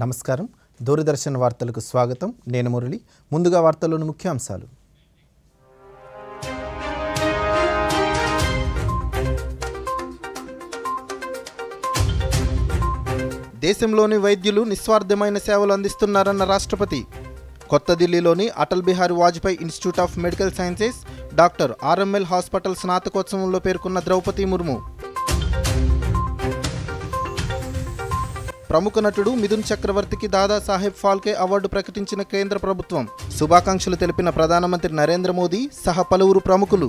నమస్కారం దూరదర్శన్ వార్తలకు స్వాగతం నేను మురళి ముందుగా వార్తల్లోని ముఖ్యాంశాలు దేశంలోని వైద్యులు నిస్వార్థమైన సేవలు అందిస్తున్నారన్న రాష్ట్రపతి కొత్త ఢిల్లీలోని Atal Bihari Vajpayee institute of medical sciences doctor RML hospital స్నాతకోత్సవంలో పేర్కొన్న ద్రౌపది ముర్ము ప్రముఖ నటుడు మిథున్ చక్రవర్తికి దాదాసాహెబ్ ఫాల్కే అవార్డు ప్రకటించిన కేంద్ర ప్రభుత్వం శుభాకాంక్షలు తెలిపిన ప్రధానమంత్రి నరేంద్ర మోదీ సహా పలువురు ప్రముఖులు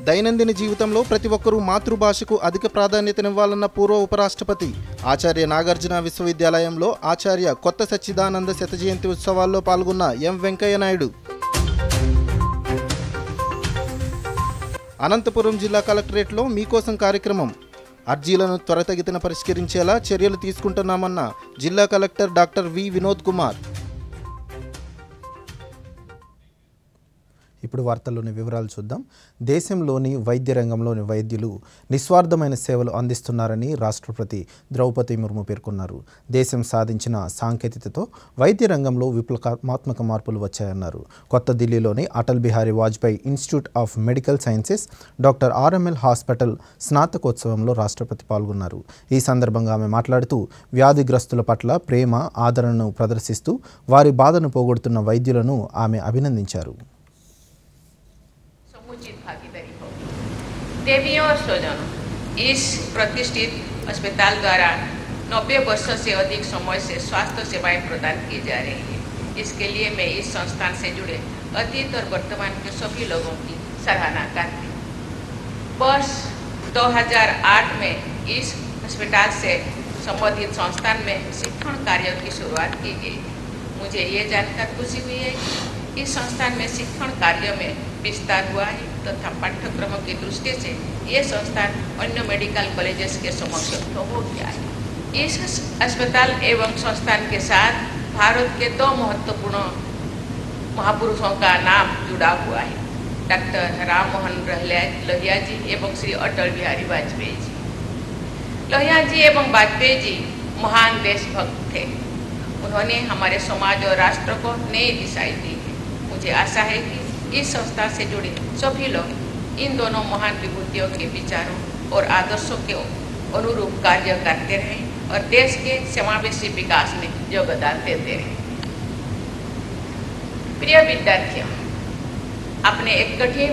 దైనందిన జీవితంలో ప్రతి ఒక్కరూ మాతృభాషకు అధిక ప్రాధాన్యతనివ్వాలన్న పూర్వ ఉపరాష్ట్రపతి ఆచార్య నాగార్జున విశ్వవిద్యాలయంలో ఆచార్య కొత్త సచ్చిదానంద శత జయంతి ఉత్సవాల్లో పాల్గొన్న ఎం వెంకయ్య నాయుడు అనంతపురం జిల్లా కలెక్టరేట్లో మీకోసం కార్యక్రమం అర్జీలను త్వరితగతిన పరిష్కరించేలా చర్యలు తీసుకుంటున్నామన్న జిల్లా collector doctor V Vinod Kumar ఇప్పుడు వార్తల్లోని వివరాలు చూద్దాం దేశంలోని వైద్య రంగంలోని వైద్యులు నిస్వార్థమైన సేవలు అందిస్తున్నారని రాష్ట్రపతి ద్రౌపది ముర్ము పేర్కొన్నారు దేశం సాధించిన సాంకేతికతతో వైద్య రంగంలో విప్లవాత్మక మార్పులు వచ్చాయన్నారు కొత్త ఢిల్లీలోని Atal Bihari Vajpayee institute of medical sciences doctor RML hospital స్నాతకోత్సవంలో రాష్ట్రపతి పాల్గొన్నారు ఈ సందర్భంగా ఆమె మాట్లాడుతూ వ్యాధిగ్రస్తుల పట్ల ప్రేమ ఆదరణను ప్రదర్శిస్తూ వారి బాధను పోగొడుతున్న వైద్యులను ఆమె అభినందించారు देवियों और स्वजनों, इस प्रतिष्ठित अस्पताल द्वारा 90 वर्षों से अधिक समय से स्वास्थ्य सेवाएं प्रदान की जा रही हैं। इसके लिए मैं इस संस्थान से जुड़े अतीत और वर्तमान के सभी लोगों की सराहना करती हूँ। वर्ष 2008 में इस अस्पताल से संबंधित संस्थान में शिक्षण कार्यों की शुरुआत की गई। मुझे ये जानकर खुशी हुई है कि इस संस्थान में शिक्षण कार्यों में विस्तार हुआ है तथा पाठ्यक्रमों की दृष्टि से ये संस्थान अन्य मेडिकल कॉलेजेस के समक्ष हो गया है। इस अस्पताल एवं संस्थान के साथ भारत के दो महत्वपूर्ण महापुरुषों का नाम जुड़ा हुआ है, डॉक्टर राम मोहन लोहिया जी एवं श्री अटल बिहारी वाजपेयी जी। लोहिया जी एवं वाजपेयी जी महान देशभक्त थे। उन्होंने हमारे समाज और राष्ट्र को नई दिशाएं दी है। मुझे आशा है कि इस संस्था से जुड़े सभी लोग इन दोनों महान विभूतियों के विचारों और आदर्शों के अनुरूप कार्य करते रहें और देश के समावेशी विकास में योगदान देते रहें। प्रिय विद्यार्थियों, आपने एक कठिन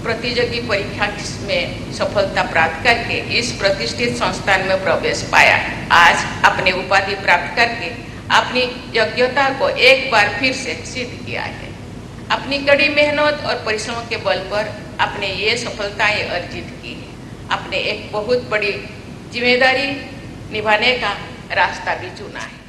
प्रतियोगी परीक्षा में सफलता प्राप्त करके इस प्रतिष्ठित संस्थान में प्रवेश पाया। आज अपने उपाधि प्राप्त करके अपनी योग्यता को एक बार फिर से सिद्ध किया है। अपनी कड़ी मेहनत और परिश्रम के बल पर आपने ये सफलताएं अर्जित की है। आपने एक बहुत बड़ी जिम्मेदारी निभाने का रास्ता भी चुना है।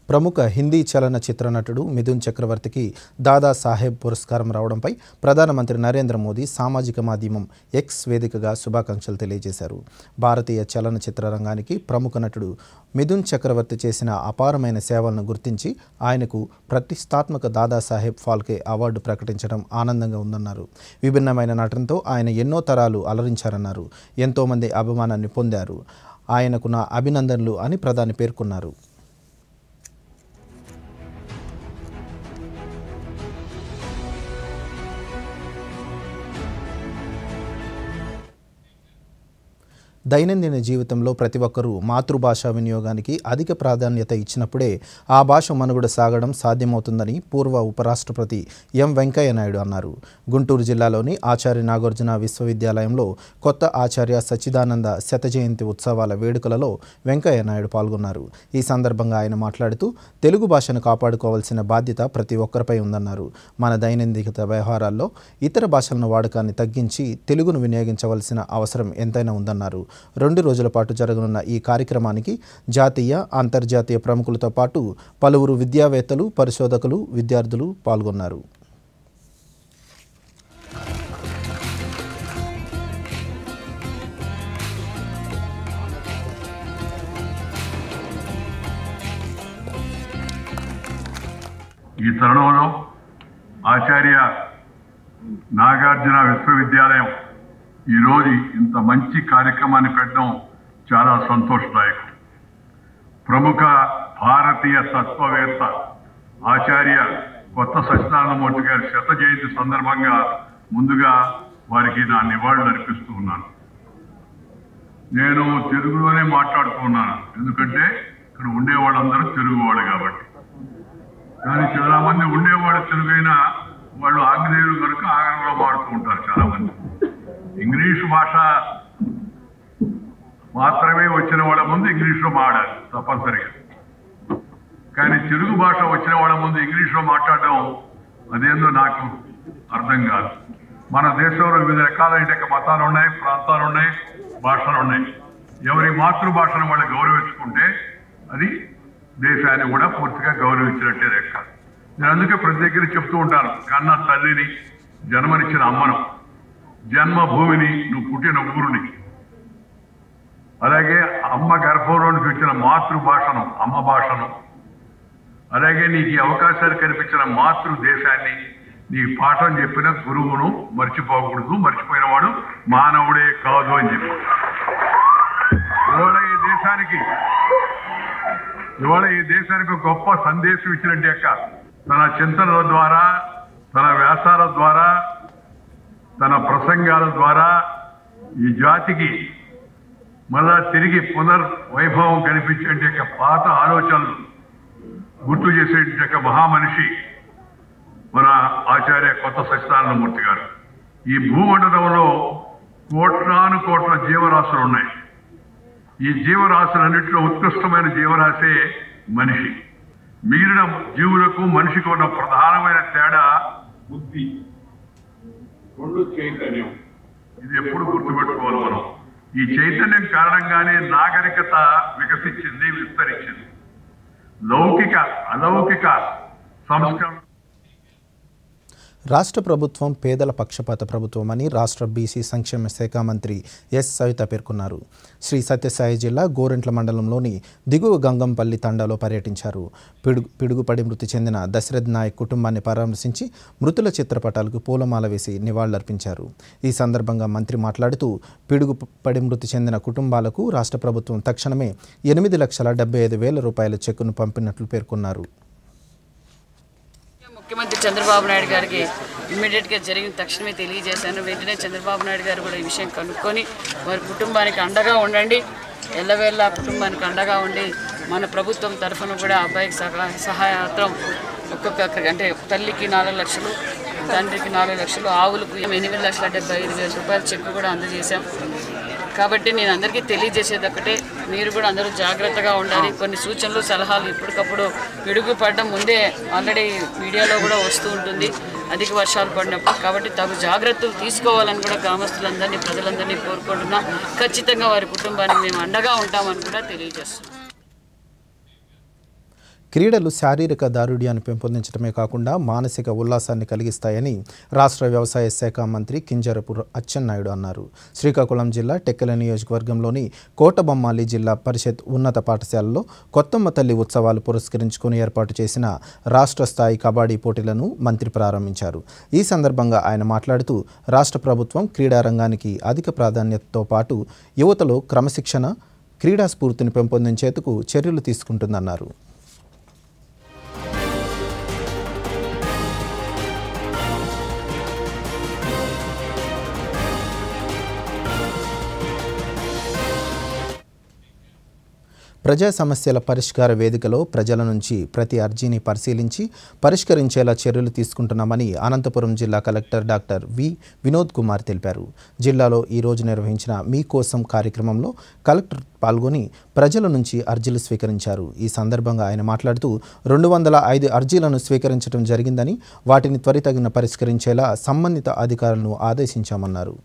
ప్రముఖ హిందీ చలనచిత్ర నటుడు మిథున్ చక్రవర్తికి దాదాసాహెబ్ పురస్కారం రావడంపై ప్రధానమంత్రి నరేంద్ర మోదీ సామాజిక మాధ్యమం ఎక్స్ వేదికగా శుభాకాంక్షలు తెలియజేశారు. భారతీయ చలనచిత్ర రంగానికి ప్రముఖ నటుడు మిథున్ చక్రవర్తి చేసిన అపారమైన సేవలను గుర్తించి ఆయనకు ప్రతిష్టాత్మక దాదాసాహెబ్ ఫాల్కే అవార్డు ప్రకటించడం ఆనందంగా ఉందన్నారు. విభిన్నమైన నటనతో ఆయన ఎన్నో తరాలు అలరించారన్నారు. ఎంతోమంది అభిమానాన్ని పొందారు. ఆయనకు నా అభినందనలు అని ప్రధాని పేర్కొన్నారు. దైనందిన జీవితంలో ప్రతి ఒక్కరూ మాతృభాష వినియోగానికి అధిక ప్రాధాన్యత ఇచ్చినప్పుడే ఆ భాష మనుగడ సాగడం సాధ్యమవుతుందని పూర్వ ఉపరాష్ట్రపతి ఎం వెంకయ్య నాయుడు అన్నారు. గుంటూరు జిల్లాలోని ఆచార్య నాగార్జున విశ్వవిద్యాలయంలో కొత్త ఆచార్య సచ్చిదానంద శత జయంతి ఉత్సవాల వేడుకలలో వెంకయ్య నాయుడు పాల్గొన్నారు. ఈ సందర్భంగా ఆయన మాట్లాడుతూ తెలుగు భాషను కాపాడుకోవాల్సిన బాధ్యత ప్రతి ఒక్కరిపై ఉందన్నారు. మన దైనందిక వ్యవహారాల్లో ఇతర భాషలను వాడకాన్ని తగ్గించి తెలుగును వినియోగించవలసిన అవసరం ఎంతైనా ఉందన్నారు. 2 రోజుల పాటు జరగనున్న ఈ కార్యక్రమానికి జాతీయ అంతర్జాతీయ ప్రముఖులతో పాటు పలువురు విద్యావేత్తలు పరిశోధకులు విద్యార్థులు పాల్గొన్నారు. ఈ తరుణంలో ఆచార్య నాగార్జున విశ్వవిద్యాలయం ఈరోజు ఇంత మంచి కార్యక్రమాన్ని పెట్టడం చాలా సంతోషదాయకం. ప్రముఖ భారతీయ తత్వవేత్త ఆచార్య కొత్త సత్యనారాయణమూర్తి గారి శత జయంతి సందర్భంగా ముందుగా వారికి నా నివాళులు అర్పిస్తూ ఉన్నాను. నేను తెలుగులోనే మాట్లాడుతున్నాను, ఎందుకంటే ఇక్కడ ఉండేవాళ్ళందరూ తెలుగువాళ్ళు కాబట్టి. కానీ చాలా మంది ఉండేవాళ్ళు తెలుగైనా వాళ్ళు ఆంగ్లేయులు కనుక ఆంగ్లంలో మాడుతూ ఉంటారు. చాలా మంది ఇంగ్లీషు భాష మాత్రమే వచ్చిన వాళ్ళ ముందు ఇంగ్లీష్లో మాడాలి తప్పనిసరిగా. కానీ తెలుగు భాష వచ్చిన వాళ్ళ ముందు ఇంగ్లీష్లో మాట్లాడడం అదేందో నాకు అర్థం కాదు. మన దేశంలో వివిధ రకాలైన మతాలు ఉన్నాయి, ప్రాంతాలు ఉన్నాయి, భాషలు ఉన్నాయి. ఎవరి మాతృభాషను వాళ్ళు గౌరవించుకుంటే అది దేశాన్ని కూడా పూర్తిగా గౌరవించినట్టే లెక్క. నేను అందుకే ప్రతి దగ్గర చెప్తూ ఉంటాను, కన్న తల్లిని, జన్మనిచ్చిన అమ్మను, జన్మభూమిని, నువ్వు పుట్టిన ఊరుని, అలాగే అమ్మ గర్భంలోనికి వచ్చిన మాతృభాషను, అమ్మ భాషను, అలాగే నీకు ఈ అవకాశాలు కల్పించిన మాతృదేశాన్ని, నీకు పాఠం చెప్పిన గురువును మర్చిపోకూడదు. మర్చిపోయిన వాడు మానవుడే కాదు అని చెప్పి ఇవాళ ఈ దేశానికి ఒక గొప్ప సందేశం ఇచ్చినట్టు యొక్క తన చింతనల ద్వారా, తన వ్యాసాల ద్వారా, తన ప్రసంగాల ద్వారా ఈ జాతికి మళ్ళా తిరిగి పునర్వైభవం కనిపించే యొక్క పాత ఆలోచనలు గుర్తు చేసే యొక్క మహామనిషి మన ఆచార్య కొత్త సత్యనారాయణమూర్తి గారు. ఈ భూమండలంలో కోట్లాను కోట్ల జీవరాశులు ఉన్నాయి. ఈ జీవరాశులన్నింటిలో ఉత్కృష్టమైన జీవరాశే మనిషి. మిగిలిన జీవులకు మనిషికి ఉన్న ప్రధానమైన తేడా బుద్ధి, రెండు చైతన్యం. ఇది ఎప్పుడు గుర్తుపెట్టుకోవాలి మనం. ఈ చైతన్యం కారణంగానే నాగరికత వికసించింది, విస్తరించింది. లౌకిక అలౌకిక సంస్కరణ. రాష్ట్ర ప్రభుత్వం పేదల పక్షపాత ప్రభుత్వం అని రాష్ట్ర బీసీ సంక్షేమ శాఖ మంత్రి ఎస్ సవిత పేర్కొన్నారు. శ్రీ సత్యసాయి జిల్లా గోరెంట్ల మండలంలోని దిగువ గంగంపల్లి తండాలో పర్యటించారు. పిడుగుపడి మృతి చెందిన దశరథ్ నాయక్ కుటుంబాన్ని పరామర్శించి మృతుల చిత్రపటాలకు పూలమాల వేసి నివాళులర్పించారు. ఈ సందర్భంగా మంత్రి మాట్లాడుతూ పిడుగుపడి మృతి చెందిన కుటుంబాలకు రాష్ట్ర ప్రభుత్వం తక్షణమే 8,75,000 రూపాయల చెక్కును పంపినట్లు పేర్కొన్నారు. ముఖ్యమంత్రి చంద్రబాబు నాయుడు గారికి ఇమ్మీడియట్గా జరిగిన తక్షణమే తెలియజేశాను. వెంటనే చంద్రబాబు నాయుడు గారు కూడా ఈ విషయం కనుక్కొని వారి కుటుంబానికి అండగా ఉండండి, ఎల్లవేళ్ళ కుటుంబానికి అండగా ఉండి మన ప్రభుత్వం తరఫున కూడా అబ్బాయికి సహాయార్థం ఒక్కొక్క అంటే తల్లికి 4 లక్షలు, తండ్రికి 4 లక్షలు, ఆవులకు 8,75,000 రూపాయల చెక్కు కూడా అందజేశాం. కాబట్టి నేను అందరికీ తెలియజేసేది ఒకటే, మీరు కూడా అందరూ జాగ్రత్తగా ఉండాలి. కొన్ని సూచనలు సలహాలు ఇప్పటికప్పుడు పిడుగు పడడం ముందే ఆల్రెడీ మీడియాలో కూడా వస్తూ ఉంటుంది అధిక వర్షాలు పడినప్పుడు. కాబట్టి తగు జాగ్రత్తలు తీసుకోవాలని కూడా గ్రామస్తులందరినీ, ప్రజలందరినీ కోరుకుంటున్నాం. ఖచ్చితంగా వారి కుటుంబానికి మేము అండగా ఉంటామని కూడా తెలియజేస్తున్నాం. క్రీడలు శారీరక దారుఢ్యాన్ని పెంపొందించడమే కాకుండా మానసిక ఉల్లాసాన్ని కలిగిస్తాయని రాష్ట్ర వ్యవసాయ శాఖ మంత్రి కింజరపు అచ్చెన్నాయుడు అన్నారు. శ్రీకాకుళం జిల్లా టెక్కల నియోజకవర్గంలోని కోటబొమ్మాలి జిల్లా పరిషత్ ఉన్నత పాఠశాలలో కొత్తమ్మ తల్లి ఉత్సవాలు పురస్కరించుకుని ఏర్పాటు చేసిన రాష్ట్ర స్థాయి కబడ్డీ పోటీలను మంత్రి ప్రారంభించారు. ఈ సందర్భంగా ఆయన మాట్లాడుతూ రాష్ట్ర ప్రభుత్వం క్రీడారంగానికి అధిక ప్రాధాన్యతతో పాటు యువతలో క్రమశిక్షణ, క్రీడా స్ఫూర్తిని పెంపొందించేందుకు చర్యలు తీసుకుంటుందన్నారు. ప్రజా సమస్యల పరిష్కార వేదికలో ప్రజల నుంచి ప్రతి అర్జీని పరిశీలించి పరిష్కరించేలా చర్యలు తీసుకుంటున్నామని అనంతపురం జిల్లా collector doctor V Vinod Kumar తెలిపారు. జిల్లాలో ఈరోజు నిర్వహించిన మీ కోసం కార్యక్రమంలో కలెక్టర్ పాల్గొని ప్రజల నుంచి అర్జీలు స్వీకరించారు. ఈ సందర్భంగా ఆయన మాట్లాడుతూ 205 అర్జీలను స్వీకరించడం జరిగిందని, వాటిని త్వరితగిన పరిష్కరించేలా సంబంధిత అధికారులను ఆదేశించామన్నారు.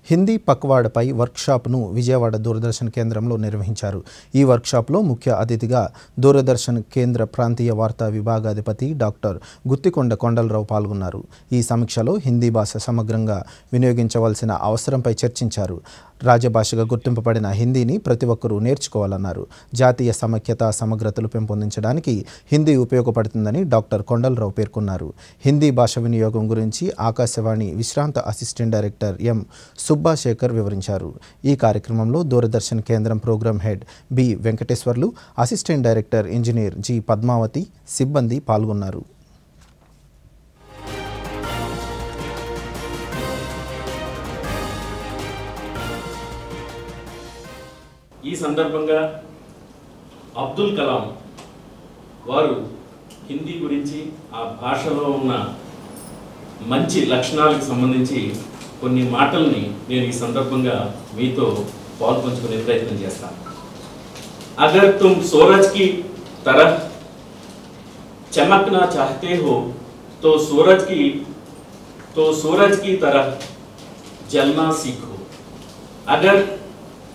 హిందీ పక్వాడపై వర్క్షాప్ను విజయవాడ దూరదర్శన్ కేంద్రంలో నిర్వహించారు. ఈ వర్క్షాప్లో ముఖ్య అతిథిగా దూరదర్శన్ కేంద్ర ప్రాంతీయ వార్తా విభాగాధిపతి డాక్టర్ గుత్తికొండ కొండలరావు పాల్గొన్నారు. ఈ సమీక్షలో హిందీ భాష సమగ్రంగా వినియోగించవలసిన అవసరంపై చర్చించారు. రాజభాషగా గుర్తింపబడిన హిందీని ప్రతి ఒక్కరూ నేర్చుకోవాలన్నారు. జాతీయ సమైక్యత సమగ్రతలు పెంపొందించడానికి హిందీ ఉపయోగపడుతుందని డాక్టర్ కొండలరావు పేర్కొన్నారు. హిందీ భాష వినియోగం గురించి ఆకాశవాణి విశ్రాంత అసిస్టెంట్ డైరెక్టర్ ఎం సుబ్బాశేఖర్ వివరించారు. ఈ కార్యక్రమంలో దూరదర్శన్ కేంద్రం program head B Venkateswarlu, assistant director engineer G Padmavathi, సిబ్బంది పాల్గొన్నారు. ఈ సందర్భంగా అబ్దుల్ కలాం వారు హిందీ గురించి ఆ భాషలో ఉన్న మంచి లక్షణాలకు సంబంధించి కొన్ని మాటల్ని నేను ఈ సందర్భంగా మీతో పాల్పంచుకునే ప్రయత్నం చేస్తాను. అగర్ తుమ్ సూరజ్ की तरह चमकना चाहते हो तो सूरज की तरह जलना सीखो. अगर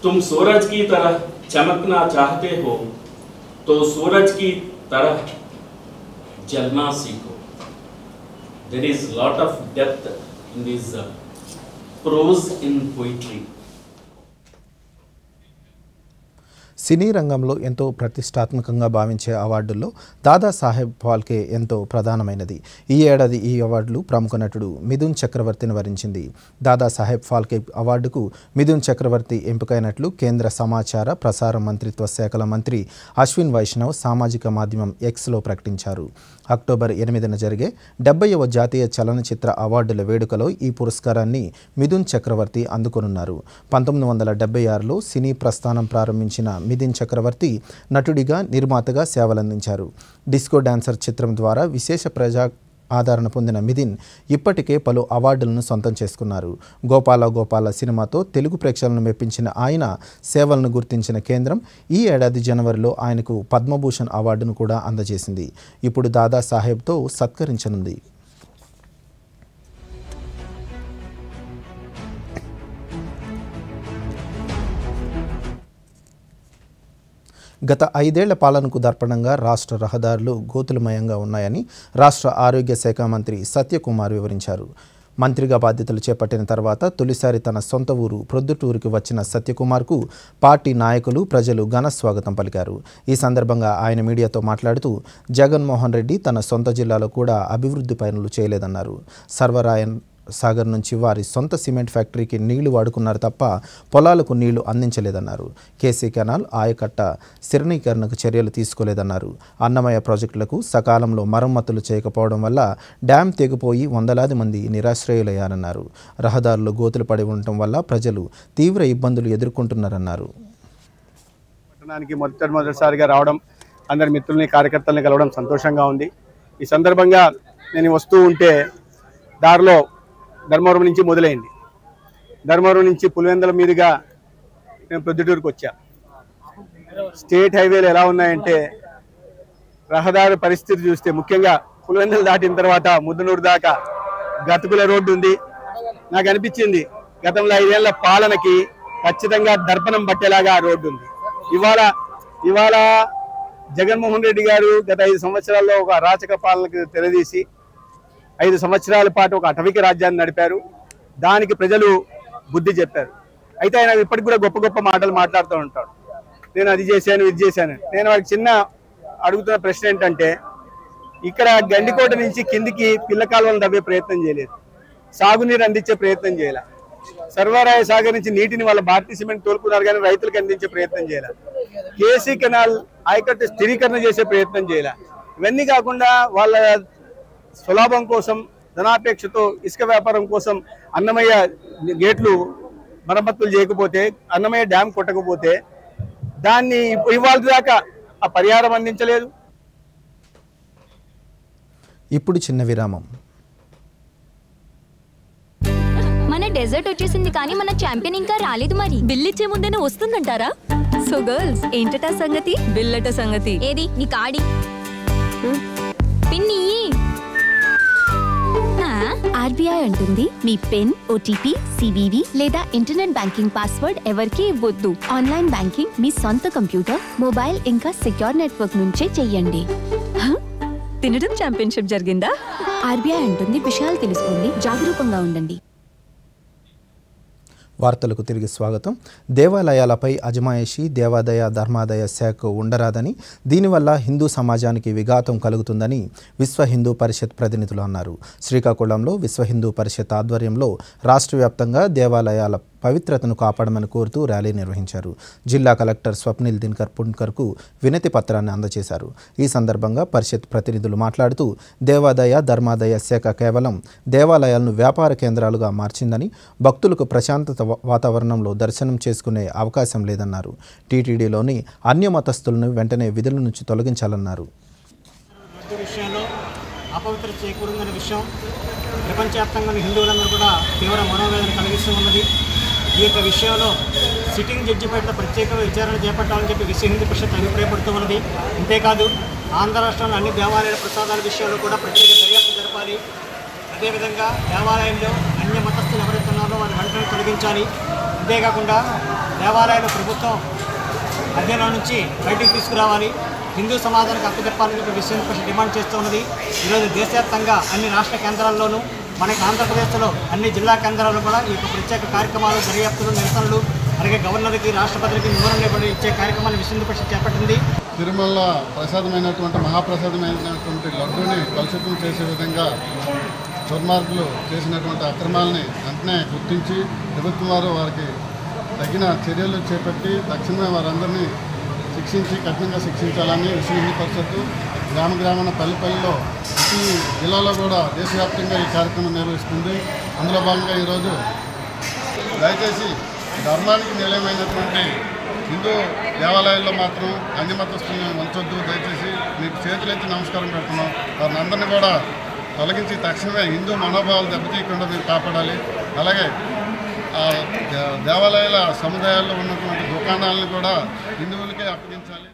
तुम सूरज की तरह चमकना चाहते हो तो सूरज की तरह जलना सीखो. There is lot of depth in this prose in poetry. సినీ రంగంలో ఎంతో ప్రతిష్టాత్మకంగా భావించే అవార్డుల్లో దాదాసాహెబ్ ఫాల్కే ఎంతో ప్రధానమైనది. ఈ ఏడాది ఈ అవార్డులు ప్రముఖ నటుడు మిథున్ చక్రవర్తిని వరించింది. దాదాసాహెబ్ ఫాల్కే అవార్డుకు మిథున్ చక్రవర్తి ఎంపికైనట్లు కేంద్ర సమాచార ప్రసార మంత్రిత్వ శాఖల మంత్రి అశ్విన్ వైష్ణవ్ సామాజిక మాధ్యమం ఎక్స్లో ప్రకటించారు. అక్టోబర్ 8న జరిగే 70వ జాతీయ చలనచిత్ర అవార్డుల వేడుకలో ఈ పురస్కారాన్ని మిథున్ చక్రవర్తి అందుకొనున్నారు. 1976లో సినీ ప్రస్థానం ప్రారంభించిన మిథున్ చక్రవర్తి నటుడిగా, నిర్మాతగా సేవలందించారు. డిస్కో డాన్సర్ చిత్రం ద్వారా విశేష ప్రజా ఆదరణ పొందిన మిథున్ ఇప్పటికే పలు అవార్డులను సొంతం చేసుకున్నారు. గోపాల గోపాల సినిమాతో తెలుగు ప్రేక్షకులను మెప్పించిన ఆయన సేవలను గుర్తించిన కేంద్రం ఈ ఏడాది జనవరిలో ఆయనకు పద్మభూషణ్ అవార్డును కూడా అందజేసింది. ఇప్పుడు దాదాసాహెబ్తో సత్కరించనుంది. గత 5 ఏళ్ల పాలనకు దర్పణంగా రాష్ట్ర రహదారులు గోతులమయంగా ఉన్నాయని రాష్ట్ర ఆరోగ్య శాఖ మంత్రి సత్యకుమార్ వివరించారు. మంత్రిగా బాధ్యతలు చేపట్టిన తర్వాత తొలిసారి తన సొంత ఊరు ప్రొద్దుటూరుకి వచ్చిన సత్యకుమార్కు పార్టీ నాయకులు, ప్రజలు ఘన స్వాగతం పలికారు. ఈ సందర్భంగా ఆయన మీడియాతో మాట్లాడుతూ జగన్మోహన్ రెడ్డి తన సొంత జిల్లాలో కూడా అభివృద్ధి పనులు చేయలేదన్నారు. సర్వరాయన్ సాగర్ నుంచి వారి సొంత సిమెంట్ ఫ్యాక్టరీకి నీళ్లు వాడుకున్నారు తప్ప పొలాలకు నీళ్లు అందించలేదన్నారు. కేసీ కెనాల్, ఆయకట్ట స్థిరీకరణకు చర్యలు తీసుకోలేదన్నారు. అన్నమయ్య ప్రాజెక్టులకు సకాలంలో మరమ్మతులు చేయకపోవడం వల్ల డ్యాం తెగిపోయి వందలాది మంది నిరాశ్రయులయ్యారన్నారు. రహదారులు గోతులు పడి ఉండటం వల్ల ప్రజలు తీవ్ర ఇబ్బందులు ఎదుర్కొంటున్నారన్నారు. పట్టణానికి మొదటిసారిగా రావడం, అందరి మిత్రుల్ని, కార్యకర్తల్ని కలవడం సంతోషంగా ఉంది. ఈ సందర్భంగా నేను వస్తూ ఉంటే దారిలో ధర్మవరం నుంచి మొదలైంది. ధర్మవరం నుంచి పులివెందుల మీదుగా నేను ప్రొద్దుటూరుకు వచ్చా. స్టేట్ హైవేలు ఎలా ఉన్నాయంటే రహదారి పరిస్థితి చూస్తే, ముఖ్యంగా పులివెందులు దాటిన తర్వాత ముద్దనూరు దాకా గతుకుల రోడ్డు ఉంది. నాకు అనిపించింది గతంలో 5 ఏళ్ల పాలనకి ఖచ్చితంగా దర్పణం పట్టేలాగా ఆ రోడ్డు ఉంది. ఇవాళ జగన్మోహన్ రెడ్డి గారు గత 5 సంవత్సరాల్లో ఒక అరాచక పాలనకు తెరదీసి 5 సంవత్సరాల పాటు ఒక అటవిక రాజ్యాన్ని నడిపారు. దానికి ప్రజలు బుద్ధి చెప్పారు. అయితే ఆయన ఇప్పటికి కూడా గొప్ప గొప్ప మాటలు మాట్లాడుతూ ఉంటాడు. నేను అది చేశాను, ఇది చేశాను. నేను వారికి చిన్న అడుగుతున్న ప్రశ్న ఏంటంటే, ఇక్కడ గండికోట నుంచి కిందికి పిల్ల కాలువలను తవ్వే ప్రయత్నం చేయలేదు, సాగునీరు అందించే ప్రయత్నం చేయాల. సర్వరాయ సాగర్ నుంచి నీటిని వాళ్ళ భారతీయ సిమెంట్ తోలుకున్నారు కానీ రైతులకు అందించే ప్రయత్నం చేయాల. కేసీ కెనాల్ ఆయకట్టు స్థిరీకరణ చేసే ప్రయత్నం చేయాల. ఇవన్నీ కాకుండా వాళ్ళ సులాభం కోసం, ధనాపేక్షతో ఇసుక వ్యాపారం కోసం అన్నమయ్య గేట్లు మరమ్మతులు చేయకపోతే, అన్నమయ్య డ్యామ్ కొట్టకపోతే దాన్ని ఇవాళ దాకా ఆ పరిహారం అందించలేదు. ఇప్పుడు చిన్న విరామం. మన డెజర్ట్ వచ్చేసింది కానీ మన ఛాంపియన్ ఇంకా రాలేదు. మరి బిల్ ఇచ్చే ముందేనే వస్తుందంటారా? సో గర్ల్స్, ఏంటట సంగతి? బిల్లట సంగతి ఏది? నీ కాడి పిన్ని ఆర్బీఐ అంటుంది మీ పిన్, ఓటీపీ, సివివి లేదా ఇంటర్నెట్ బ్యాంకింగ్ పాస్వర్డ్ ఎవరికీ ఇవ్వొద్దు. ఆన్లైన్ బ్యాంకింగ్ మీ సొంత కంప్యూటర్, మొబైల్ ఇంకా సెక్యూర్ నెట్వర్క్ నుంచే చెయ్యండి. తినడం ఛాంపియన్షిప్ జరిగిందా? ఆర్బీఐ అంటుంది విషయాలు తెలుసుకోండి, జాగరూకంగా ఉండండి. వార్తలకు తిరిగి స్వాగతం. దేవాలయాలపై అజమాయిషీ దేవాదాయ ధర్మాదాయ శాఖ ఉండరాదని, దీనివల్ల హిందూ సమాజానికి విఘాతం కలుగుతుందని విశ్వ హిందూ పరిషత్ ప్రతినిధులు అన్నారు. శ్రీకాకుళంలో విశ్వ హిందూ పరిషత్ ఆధ్వర్యంలో రాష్ట్ర వ్యాప్తంగా దేవాలయాల పవిత్రతను కాపాడమని కోరుతూ ర్యాలీ నిర్వహించారు. జిల్లా కలెక్టర్ స్వప్నిల్ దినకర్ పుణ్కర్కు వినతి పత్రాన్ని అందజేశారు. ఈ సందర్భంగా పరిషత్ ప్రతినిధులు మాట్లాడుతూ దేవాదాయ ధర్మాదాయ శాఖ కేవలం దేవాలయాలను వ్యాపార కేంద్రాలుగా మార్చిందని, భక్తులకు ప్రశాంతత వాతావరణంలో దర్శనం చేసుకునే అవకాశం లేదన్నారు. టీటీడీలోని అన్య మతస్థులను వెంటనే విధుల నుంచి తొలగించాలన్నారు. అపవిత్రత చేకూరిందనే విషయం ప్రపంచవ్యాప్తంగా హిందువులందరూ కూడా తీవ్ర మనోవేదన కలిగిస్తూ ఉన్నది. ఈ యొక్క విషయంలో సిట్టింగ్ జడ్జి పట్ల ప్రత్యేక విచారణ చేపట్టాలని చెప్పి విశ్వ హిందూ పరిషత్ అభిప్రాయపడుతూ ఉన్నది. అంతేకాదు ఆంధ్ర రాష్ట్రంలో అన్ని దేవాలయాల ప్రసాదాల విషయంలో కూడా ప్రత్యేక దర్యాప్తు జరపాలి. అదేవిధంగా దేవాలయంలో అన్య మతస్థులు ఎవరైతే ఉన్నారో వారిని వెంటనే తొలగించాలి. అంతేకాకుండా దేవాలయాలు ప్రభుత్వం అధ్యయనం నుంచి బయటికి తీసుకురావాలి, హిందూ సమాజానికి అప్పచెప్పాలని చెప్పి విశ్వ హిందూ పరిషత్ డిమాండ్ చేస్తూ ఉన్నది. ఈరోజు దేశవ్యాప్తంగా అన్ని రాష్ట్ర కేంద్రాల్లోనూ, మనకి ఆంధ్రప్రదేశ్లో అన్ని జిల్లా కేంద్రాల్లో కూడా ఈ ప్రత్యేక కార్యక్రమాలు, దర్యాప్తులు, నిరసనలు, అలాగే గవర్నర్కి, రాష్ట్రపతికి వివరణ ఇచ్చే కార్యక్రమాన్ని విశ్వ హిందూ పరిషత్ చేపట్టింది. తిరుమల ప్రసాదమైనటువంటి మహాప్రసాదమైనటువంటి లడ్డూని కలుషితం చేసే విధంగా దుర్మార్గులు చేసినటువంటి అక్రమాలని వెంటనే గుర్తించి ప్రభుత్వం వారు వారికి తగిన చర్యలు చేపట్టి తక్షణమే వారందరినీ శిక్షించి కఠినంగా శిక్షించాలని విశ్వ హిందూ పరిషత్తు గ్రామాన పల్లెల్లో ప్రతి జిల్లాలో కూడా దేశవ్యాప్తంగా ఈ కార్యక్రమం నిర్వహిస్తుంది. అందులో భాగంగా ఈరోజు దయచేసి ధర్మానికి నిలయమైనటువంటి హిందూ దేవాలయాల్లో మాత్రం అన్ని మతస్థులను ఉంచొద్దు. దయచేసి మీకు చేతులెత్తి నమస్కారం పెడుతున్నాం. వారిని అందరినీ కూడా తొలగించి తక్షణమే హిందూ మనోభావాలు దెబ్బతీయకుండా మీరు కాపాడాలి. అలాగే దేవాలయాల సముదాయాల్లో ఉన్నటువంటి దుకాణాలను కూడా హిందువులకే అప్పగించాలి.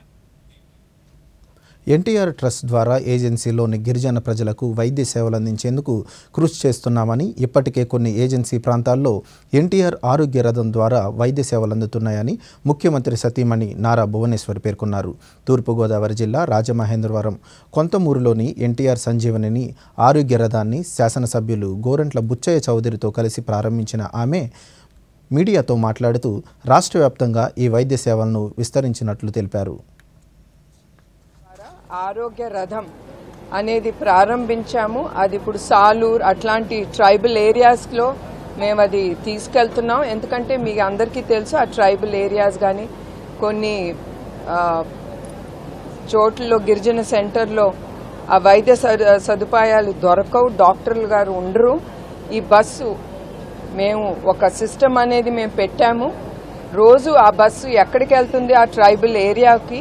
ఎన్టీఆర్ ట్రస్ట్ ద్వారా ఏజెన్సీలోని గిరిజన ప్రజలకు వైద్య సేవలు అందించేందుకు కృషి చేస్తున్నామని, ఇప్పటికే కొన్ని ఏజెన్సీ ప్రాంతాల్లో ఎన్టీఆర్ ఆరోగ్య రథం ద్వారా వైద్య సేవలు అందుతున్నాయని ముఖ్యమంత్రి సతీమణి నారా భువనేశ్వరి పేర్కొన్నారు. తూర్పుగోదావరి జిల్లా రాజమహేంద్రవరం కొంతమూరులోని ఎన్టీఆర్ సంజీవనిని ఆరోగ్య రథాన్ని శాసనసభ్యులు గోరంట్ల బుచ్చయ్య చౌదరితో కలిసి ప్రారంభించిన ఆమె మీడియాతో మాట్లాడుతూ రాష్ట్ర వ్యాప్తంగా ఈ వైద్య సేవలను విస్తరించినట్లు తెలిపారు. ఆరోగ్య రథం అనేది ప్రారంభించాము. అది ఇప్పుడు సాలూర్ అట్లాంటి ట్రైబల్ ఏరియాస్లో మేము అది తీసుకెళ్తున్నాం. ఎందుకంటే మీకు అందరికీ తెలుసు ఆ ట్రైబల్ ఏరియాస్ కానీ కొన్ని చోట్లలో గిరిజన సెంటర్లో ఆ వైద్య సదుపాయాలు దొరకవు, డాక్టర్లు గారు ఉండరు. ఈ బస్సు మేము ఒక సిస్టమ్ అనేది మేము పెట్టాము. రోజు ఆ బస్సు ఎక్కడికి వెళ్తుంది, ఆ ట్రైబల్ ఏరియాకి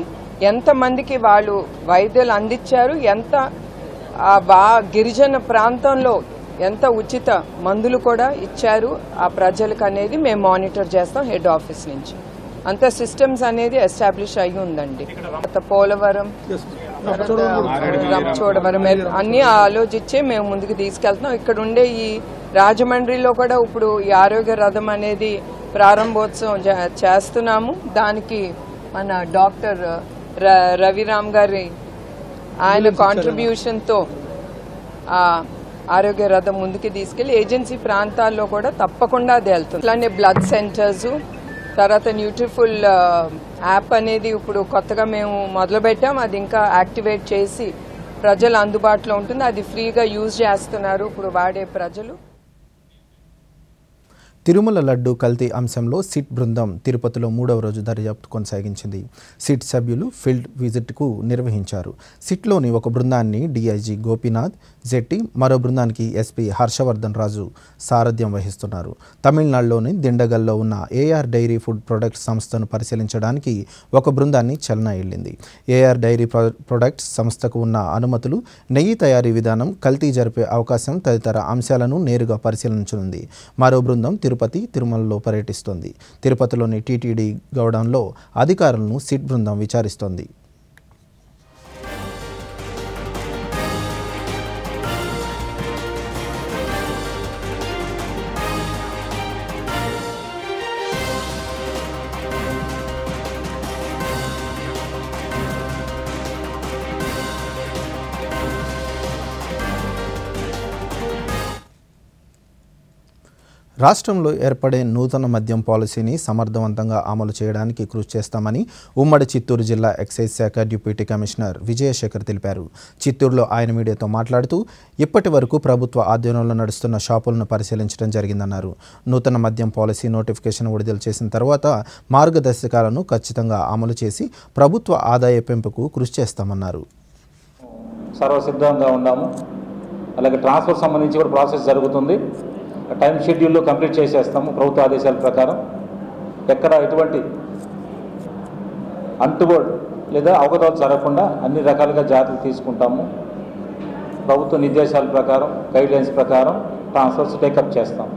ఎంతమందికి వాళ్ళు వైద్యులు అందించారు, ఎంత గిరిజన ప్రాంతంలో ఎంత ఉచిత మందులు కూడా ఇచ్చారు ఆ ప్రజలకు అనేది మేము మానిటర్ చేస్తాం హెడ్ ఆఫీస్ నుంచి. అంత సిస్టమ్స్ అనేది ఎస్టాబ్లిష్ అయ్యి ఉందండి. పోలవరం, రంపచోడవరం అన్నీ ఆలోచించే మేము ముందుకు తీసుకెళ్తున్నాం. ఇక్కడ ఉండే ఈ రాజమండ్రిలో కూడా ఇప్పుడు ఈ ఆరోగ్య రథం అనేది ప్రారంభోత్సవం చేస్తున్నాము. దానికి మన డాక్టర్ రవిరామ్ గారి ఆయన కాంట్రిబ్యూషన్తో ఆరోగ్య రథం ముందుకు తీసుకెళ్లి ఏజెన్సీ ప్రాంతాల్లో కూడా తప్పకుండా అది వెళ్తుంది. అట్లానే బ్లడ్ సెంటర్స్, తర్వాత న్యూట్రిఫుల్ యాప్ అనేది ఇప్పుడు కొత్తగా మేము మొదలుపెట్టాం. అది ఇంకా యాక్టివేట్ చేసి ప్రజలు అందుబాటులో ఉంటుంది. అది ఫ్రీగా యూజ్ చేస్తున్నారు ఇప్పుడు వాడే ప్రజలు. తిరుమల లడ్డు కల్తీ అంశంలో సిట్ బృందం తిరుపతిలో 3వ రోజు దర్యాప్తు కొనసాగించింది. సిట్ సభ్యులు ఫీల్డ్ విజిట్కు నిర్వహించారు. సిట్లోని ఒక బృందాన్ని డీఐజీ గోపీనాథ్ జెట్టి, మరో బృందానికి ఎస్పీ హర్షవర్ధన్ రాజు సారథ్యం వహిస్తున్నారు. తమిళనాడులోని దిండగల్లో ఉన్న ఏఆర్ డైరీ ఫుడ్ ప్రొడక్ట్స్ సంస్థను పరిశీలించడానికి ఒక బృందాన్ని చెన్నై వెళ్ళింది. ఏఆర్ డైరీ ప్రొడక్ట్స్ సంస్థకు ఉన్న అనుమతులు, నెయ్యి తయారీ విధానం, కల్తీ జరిపే అవకాశం తదితర అంశాలను నేరుగా పరిశీలించనుంది. మరో బృందం తిరుపతి, తిరుమలలో పర్యటిస్తోంది. తిరుపతిలోని టీటీడీ గౌడౌన్లో అధికారులను సిట్ బృందం విచారిస్తోంది. రాష్ట్రంలో ఏర్పడే నూతన మద్యం పాలసీని సమర్థవంతంగా అమలు చేయడానికి కృషి చేస్తామని ఉమ్మడి చిత్తూరు జిల్లా ఎక్సైజ్ శాఖ డిప్యూటీ కమిషనర్ విజయశేఖర్ తెలిపారు. చిత్తూరులో ఆయన మీడియాతో మాట్లాడుతూ ఇప్పటి వరకు ప్రభుత్వ ఆధ్వర్యంలో నడుస్తున్న షాపులను పరిశీలించడం జరిగిందన్నారు. నూతన మద్యం పాలసీ నోటిఫికేషన్ విడుదల చేసిన తర్వాత మార్గదర్శకాలను ఖచ్చితంగా అమలు చేసి ప్రభుత్వ ఆదాయ పెంపుకు కృషి చేస్తామన్నారు. సర్వసిద్ధంగా ఉన్నాము. అలాగే ట్రాన్స్ఫర్ సంబంధించి కూడా ప్రాసెస్ జరుగుతుంది. టైం షెడ్యూల్లో కంప్లీట్ చేసేస్తాము ప్రభుత్వ ఆదేశాల ప్రకారం. ఎక్కడ ఎటువంటి అంటువర్డ్ లేదా అవకతవకలు జరగకుండా అన్ని రకాలుగా జాగ్రత్తలు తీసుకుంటాము. ప్రభుత్వ నిర్దేశాల ప్రకారం గైడ్లైన్స్ ప్రకారం ట్రాన్స్ఫర్స్ టేకప్ చేస్తాము.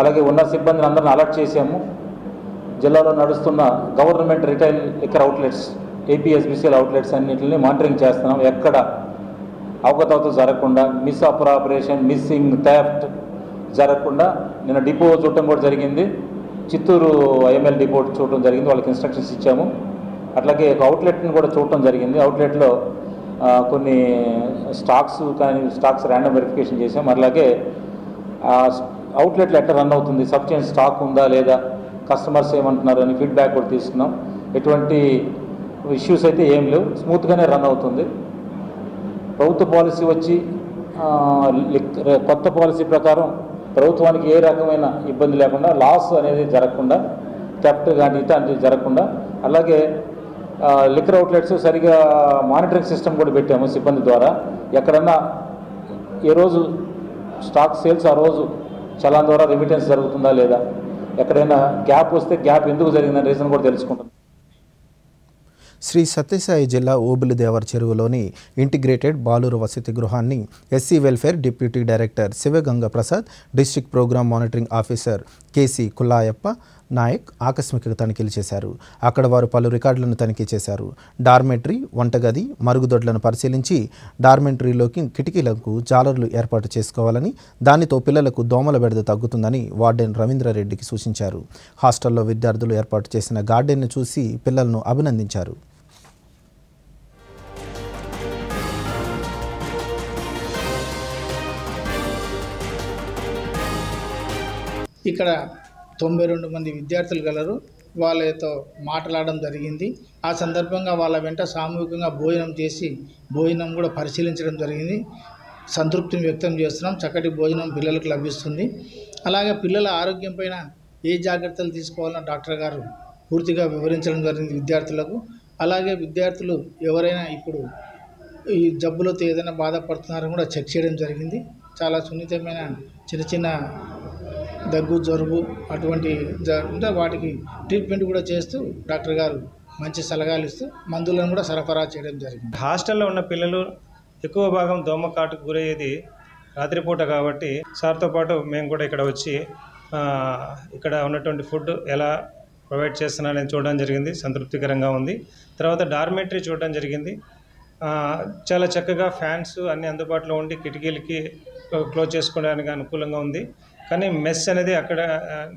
అలాగే ఉన్న సిబ్బందిని అందరిని అలర్ట్ చేసాము. జిల్లాలో నడుస్తున్న government retail liquor outlets APSBCL outlets అన్నింటిని మానిటరింగ్ చేస్తున్నాం. ఎక్కడ అవకతవకలు జరగకుండా, మిస్ ఆపరేషన్, మిస్సింగ్, థెఫ్ట్ జరగకుండా నిన్న డిపో చూడటం కూడా జరిగింది. చిత్తూరు ఐఎంఎల్ డిపో చూడటం జరిగింది. వాళ్ళకి ఇన్స్ట్రక్షన్స్ ఇచ్చాము. అట్లాగే ఒక అవుట్లెట్ని కూడా చూడటం జరిగింది. అవుట్లెట్లో కొన్ని స్టాక్స్ ర్యాండమ్ వెరిఫికేషన్ చేసాం. అలాగే అవుట్లెట్లు ఎట్లా రన్ అవుతుంది, సఫిషియెంట్ స్టాక్ ఉందా లేదా, కస్టమర్స్ ఏమంటున్నారు అని ఫీడ్బ్యాక్ కూడా తీసుకున్నాం. ఎటువంటి ఇష్యూస్ అయితే ఏం లేవు, స్మూత్గానే రన్ అవుతుంది. ప్రభుత్వ పాలసీ వచ్చి కొత్త పాలసీ ప్రకారం ప్రభుత్వానికి ఏ రకమైన ఇబ్బంది లేకుండా, లాస్ అనేది జరగకుండా, థెఫ్ట్ కానీ ఇట్లాంటివి జరగకుండా, అలాగే లిక్కర్ అవుట్లెట్స్ సరిగా మానిటరింగ్ సిస్టమ్ కూడా పెట్టాము సిబ్బంది ద్వారా. ఎక్కడన్నా ఏ రోజు స్టాక్ సేల్స్ ఆ రోజు చలాన్ ద్వారా రెమిటెన్స్ జరుగుతుందా లేదా, ఎక్కడైనా గ్యాప్ వస్తే గ్యాప్ ఎందుకు జరిగిందనే రీజన్ కూడా తెలుసుకుంటాం. శ్రీ సత్యసాయి జిల్లా ఓబులిదేవర చెరువులోని ఇంటిగ్రేటెడ్ బాలుర వసతి గృహాన్ని SC welfare deputy director Sivaganga Prasad, district program monitoring officer KC Kullayappa Naik ఆకస్మిక తనిఖీలు చేశారు. అక్కడ వారు పలు రికార్డులను తనిఖీ చేశారు. డార్మెటరీ, వంటగది, మరుగుదొడ్లను పరిశీలించి డార్మెటరీలోకి కిటికీలకు జాలర్లు ఏర్పాటు చేసుకోవాలని, దానితో పిల్లలకు దోమల బెడద తగ్గుతుందని వార్డెన్ రవీంద్రారెడ్డికి సూచించారు. హాస్టల్లో విద్యార్థులు ఏర్పాటు చేసిన గార్డెన్ను చూసి పిల్లలను అభినందించారు. ఇక్కడ 92 మంది విద్యార్థులు గలరు. వాళ్ళతో మాట్లాడడం జరిగింది. ఆ సందర్భంగా వాళ్ళ వెంట సామూహికంగా భోజనం చేసి భోజనం కూడా పరిశీలించడం జరిగింది. సంతృప్తిని వ్యక్తం చేస్తున్నాం. చక్కటి భోజనం పిల్లలకు లభిస్తుంది. అలాగే పిల్లల ఆరోగ్యం పైన ఏ జాగ్రత్తలు తీసుకోవాలో డాక్టర్ గారు పూర్తిగా వివరించడం జరిగింది విద్యార్థులకు. అలాగే విద్యార్థులు ఎవరైనా ఇప్పుడు ఈ జబ్బులతో ఏదైనా బాధపడుతున్నారని కూడా చెక్ చేయడం జరిగింది. చాలా సున్నితమైన చిన్న దగ్గు, జలుబు అటువంటి ఉంటే వాటికి ట్రీట్మెంట్ కూడా చేస్తూ డాక్టర్ గారు మంచి సలహాలు ఇస్తూ మందులను కూడా సరఫరా చేయడం జరిగింది. హాస్టల్లో ఉన్న పిల్లలు ఎక్కువ భాగం దోమ కాటుకు గురయ్యేది రాత్రిపూట కాబట్టి సార్తో పాటు మేము కూడా ఇక్కడ వచ్చి ఇక్కడ ఉన్నటువంటి ఫుడ్ ఎలా ప్రొవైడ్ చేస్తున్నారని చూడడం జరిగింది. సంతృప్తికరంగా ఉంది. తర్వాత డార్మెటరీ చూడడం జరిగింది. చాలా చక్కగా ఫ్యాన్స్ అన్నీ అందుబాటులో ఉండి కిటికీలకి క్లోజ్ చేసుకోవడానికి అనుకూలంగా ఉంది. కానీ మెస్ అనేది అక్కడ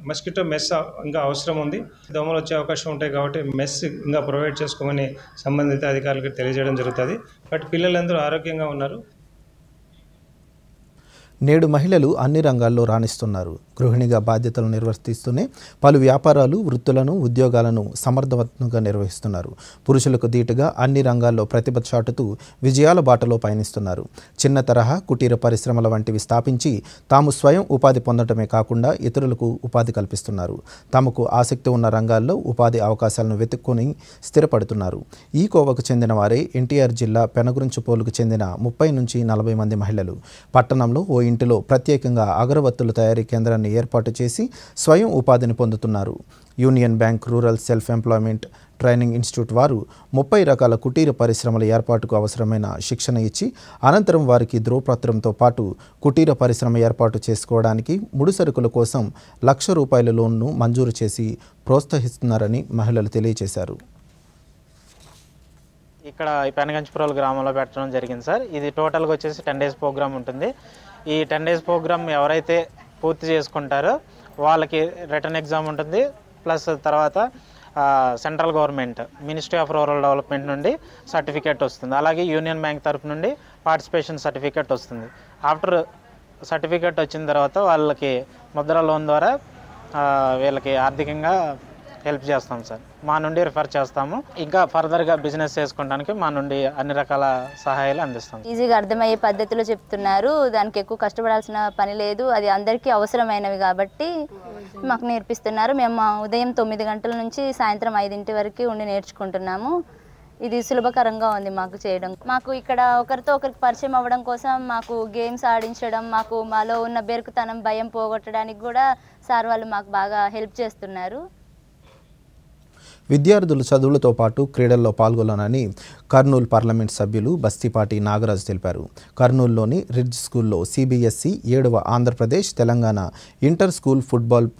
మస్కిటో మెస్ ఇంకా అవసరం ఉంది. దోమలు వచ్చే అవకాశం ఉంటాయి కాబట్టి మెస్ ఇంకా ప్రొవైడ్ చేసుకోమని సంబంధిత అధికారులకు తెలియజేయడం జరుగుతుంది. బట్ పిల్లలందరూ ఆరోగ్యంగా ఉన్నారు. నేడు మహిళలు అన్ని రంగాల్లో రాణిస్తున్నారు. గృహిణిగా బాధ్యతలు నిర్వర్తిస్తూనే పలు వ్యాపారాలు, వృత్తులను, ఉద్యోగాలను సమర్థవంతంగా నిర్వహిస్తున్నారు. పురుషులకు ధీటుగా అన్ని రంగాల్లో ప్రతిభ చాటుతూ విజయాల బాటలో పయనిస్తున్నారు. చిన్న తరహా కుటీర పరిశ్రమల వంటివి స్థాపించి తాము స్వయం ఉపాధి పొందడమే కాకుండా ఇతరులకు ఉపాధి కల్పిస్తున్నారు. తమకు ఆసక్తి ఉన్న రంగాల్లో ఉపాధి అవకాశాలను వెతుక్కొని స్థిరపడుతున్నారు. ఈ కోవకు చెందిన వారే ఎన్టీఆర్ జిల్లా పెనగురించుపోలుకు చెందిన 30 నుంచి 40 మంది మహిళలు. పట్టణంలో ఓ ఇంటిలో ప్రత్యేకంగా అగరవత్తుల తయారీ కేంద్రాన్ని ఏర్పాటు చేసి స్వయం ఉపాధిని పొందుతున్నారు. Union bank rural self employment training institute వారు 30 రకాల కుటీర పరిశ్రమల ఏర్పాటుకు అవసరమైన శిక్షణ ఇచ్చి అనంతరం వారికి ధ్రువపత్రంతో పాటు కుటీర పరిశ్రమ ఏర్పాటు చేసుకోవడానికి ముడిసరుకుల కోసం ₹1,00,000 లోన్ను మంజూరు చేసి ప్రోత్సహిస్తున్నారని మహిళలు తెలియజేశారు. ఇక్కడ పెనగంచిపురాల గ్రామంలో పెట్టడం జరిగింది సార్. ఇది టోటల్గా వచ్చేసి 10 డేస్ ప్రోగ్రామ్ ఉంటుంది. ఈ 10 డేస్ ప్రోగ్రామ్ ఎవరైతే పూర్తి చేసుకుంటారో వాళ్ళకి రిటర్న్ ఎగ్జామ్ ఉంటుంది. ప్లస్ తర్వాత central government ministry of rural development నుండి సర్టిఫికేట్ వస్తుంది. అలాగే యూనియన్ బ్యాంక్ తరఫు నుండి పార్టిసిపేషన్ సర్టిఫికేట్ వస్తుంది. ఆఫ్టర్ సర్టిఫికేట్ వచ్చిన తర్వాత వాళ్ళకి ముద్ర లోన్ ద్వారా వీళ్ళకి ఆర్థికంగా హెల్ప్ చేస్తాం సార్. మా నుండి రిఫర్ చేస్తాము. ఇంకా ఫర్దర్గా బిజినెస్ చేసుకోవడానికి మా నుండి అన్ని రకాల సహాయాలు అందిస్తాం. ఈజీగా అర్థమయ్యే పద్ధతిలో చెప్తున్నారు. దానికి ఎక్కువ కష్టపడాల్సిన పని లేదు. అది అందరికీ అవసరమైనవి కాబట్టి మాకు నేర్పిస్తున్నారు. మేము ఉదయం 9 గంటల నుంచి సాయంత్రం 5 వరకు ఉండి నేర్చుకుంటున్నాము. ఇది సులభకరంగా ఉంది మాకు చేయడం. మాకు ఇక్కడ ఒకరితో ఒకరికి పరిచయం అవ్వడం కోసం మాకు గేమ్స్ ఆడించడం, మాలో ఉన్న బెరుకుతనం భయం పోగొట్టడానికి కూడా సార్ వాళ్ళు మాకు బాగా హెల్ప్ చేస్తున్నారు. విద్యార్థులు చదువులతో పాటు క్రీడల్లో పాల్గొనాలని కర్నూలు పార్లమెంట్ సభ్యులు బస్తీపాటి నాగరాజు తెలిపారు. కర్నూలులోని రిడ్జ్ స్కూల్లో CBSE 7వ Andhra Pradesh Telangana inter school football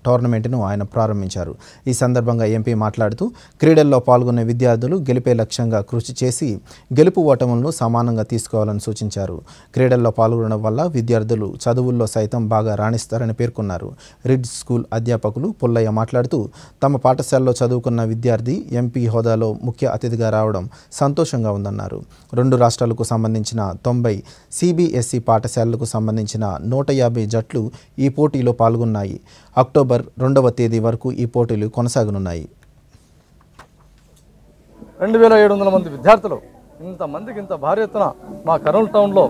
టోర్నమెంట్ను ఆయన ప్రారంభించారు. ఈ సందర్భంగా ఎంపీ మాట్లాడుతూ క్రీడల్లో పాల్గొనే విద్యార్థులు గెలిపే లక్ష్యంగా కృషి చేసి గెలుపు ఓటములను సమానంగా తీసుకోవాలని సూచించారు. క్రీడల్లో పాల్గొనడం వల్ల విద్యార్థులు చదువుల్లో సైతం బాగా రాణిస్తారని పేర్కొన్నారు. రిడ్జ్ స్కూల్ అధ్యాపకులు పుల్లయ్య మాట్లాడుతూ తమ పాఠశాలలో చదువుకున్న విద్యార్థి ఎంపీ హోదాలో ముఖ్య అతిథిగా రావడం సంతోషంగా ఉందన్నారు. 2 రాష్ట్రాలకు సంబంధించిన 90 CBSE పాఠశాలలకు సంబంధించిన 150 జట్లు ఈ పోటీలో పాల్గొన్నాయి. అక్టోబర్ 2వ తేదీ వరకు ఈ పోటీలు కొనసాగనున్నాయి. 2700 మంది విద్యార్థులు ఇంతమందికి ఇంత భారీ ఎత్తున మా కర్నూలు టౌన్లో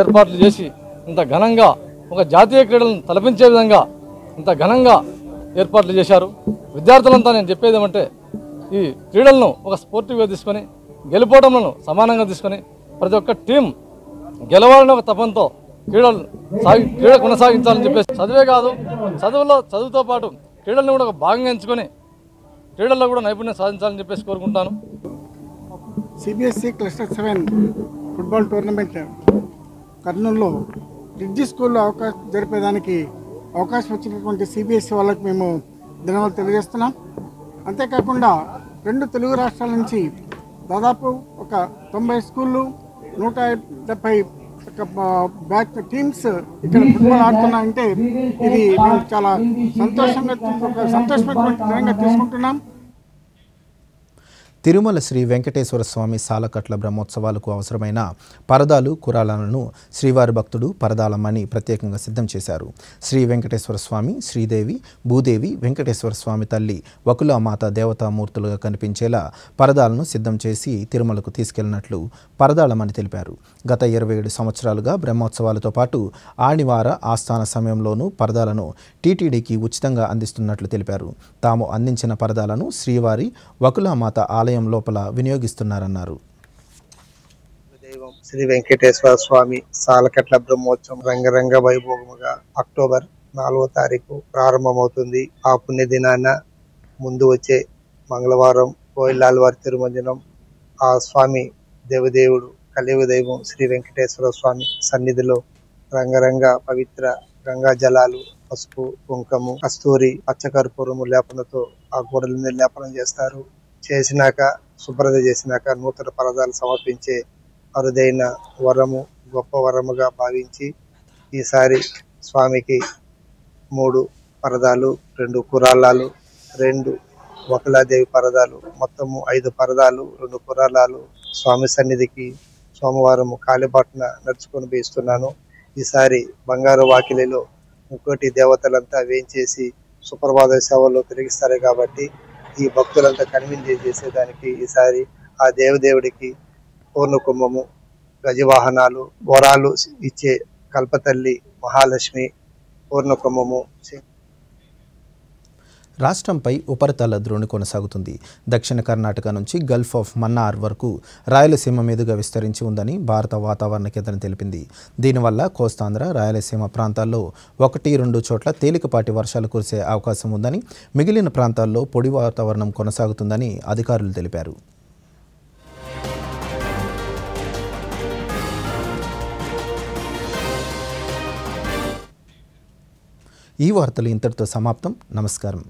ఏర్పాట్లు చేసి ఇంత ఘనంగా ఒక జాతీయ క్రీడలను తలపించే విధంగా ఇంత ఘనంగా ఏర్పాట్లు చేశారు. విద్యార్థులంతా నేను చెప్పేది ఏమంటే ఈ క్రీడలను ఒక స్పోర్టివ్గా తీసుకొని గెలుపోవడంలో సమానంగా తీసుకొని ప్రతి ఒక్క టీం గెలవాలని ఒక తపంతో క్రీడ కొనసాగించాలని చెప్పేసి చదివే కాదు చదువుతో పాటు క్రీడలను కూడా ఒక భాగంగా ఎంచుకొని క్రీడల్లో కూడా నైపుణ్యం సాధించాలని చెప్పేసి కోరుకుంటాను. CBSE క్లస్టర్ 7 ఫుట్బాల్ టోర్నమెంట్ కర్నూలులో రిడ్జ్ స్కూల్లో జరిపేదానికి అవకాశం వచ్చినటువంటి CBSE వాళ్ళకి మేము ధన్యవాదాలు తెలియజేస్తున్నాం. అంతేకాకుండా 2 తెలుగు రాష్ట్రాల నుంచి దాదాపు ఒక 90 స్కూళ్ళు 170 బ్యాచ్ టీమ్స్ ఇక్కడ ఫుట్బాల్ ఆడుతున్నాయంటే ఇది మేము చాలా సంతోషమైనటువంటి తీసుకుంటున్నాం. తిరుమల శ్రీ వెంకటేశ్వర స్వామి సాలకట్ల బ్రహ్మోత్సవాలకు అవసరమైన పరదాలు కురాలను శ్రీవారి భక్తుడు పరదాలమ్మని ప్రత్యేకంగా సిద్ధం చేశారు. శ్రీ వెంకటేశ్వర స్వామి, శ్రీదేవి, భూదేవి, వెంకటేశ్వర స్వామి తల్లి వకులామాత దేవతామూర్తులుగా కనిపించేలా పరదాలను సిద్ధం చేసి తిరుమలకు తీసుకెళ్లినట్లు పరదాలమ్మని తెలిపారు. గత 27 సంవత్సరాలుగా బ్రహ్మోత్సవాలతో పాటు ఆదివార ఆస్థాన సమయంలోనూ పరదాలను టీటీడీకి ఉచితంగా అందిస్తున్నట్లు తెలిపారు. తాము అందించిన పరదాలను శ్రీవారి వకులామాత ఆలయం లోపల వినియోగిస్తున్నారన్నారు. శ్రీ వెంకటేశ్వర స్వామి సాలకట్ల బ్రహ్మోత్సవం రంగరంగ వైభవముగా అక్టోబర్ 4వ తారీఖు ప్రారంభమవుతుంది. ఆ పుణ్య దినాన ముందు వచ్చే మంగళవారం కోయిలాల్ వారి తిరుమంజనం ఆ స్వామి దేవదేవుడు కలియుగ దైవం శ్రీ వెంకటేశ్వర స్వామి సన్నిధిలో రంగరంగ పవిత్ర గంగా జలాలు, పసుపు, కుంకము, కస్తూరి, పచ్చకర్పూరము లేపనతో ఆ గోడల లేపనం చేస్తారు. చేసినాక శుభ్రత చేసినాక నూతన పరదాలు సమర్పించే అరుదైన వరము, గొప్ప వరముగా భావించి ఈసారి స్వామికి 3 పరదాలు, 2 కురాలాలు, 2 వకులాదేవి పరదాలు, మొత్తము 5 పరదాలు, 2 కురాలాలు స్వామి సన్నిధికి సోమవారం కాలిబాటున నడుచుకొని పోయిస్తున్నాను. ఈసారి బంగారు వాకిలిలో 3 దేవతలంతా వేయించేసి సుప్రభాత సేవల్లో తిరిగిస్తారు కాబట్టి ఈ భక్తులంతా కన్విన్స్ చేసేదానికి ఈసారి ఆ దేవదేవుడికి పూర్ణ కుంభము, గజవాహనాలు, వరాలు ఇచ్చే కల్పతల్లి మహాలక్ష్మి పూర్ణ కుంభము. రాష్ట్రంపై ఉపరితల ద్రోణి కొనసాగుతుంది. దక్షిణ కర్ణాటక నుంచి గల్ఫ్ ఆఫ్ మన్నార్ వరకు రాయలసీమ మీదుగా విస్తరించి ఉందని భారత వాతావరణ కేంద్రం తెలిపింది. దీనివల్ల కోస్తాంధ్ర, రాయలసీమ ప్రాంతాల్లో 1-2 చోట్ల తేలికపాటి వర్షాలు కురిసే అవకాశం ఉందని, మిగిలిన ప్రాంతాల్లో పొడి వాతావరణం కొనసాగుతుందని అధికారులు తెలిపారు. ఈ వార్తలు ఇంతటితో సమాప్తం. నమస్కారం.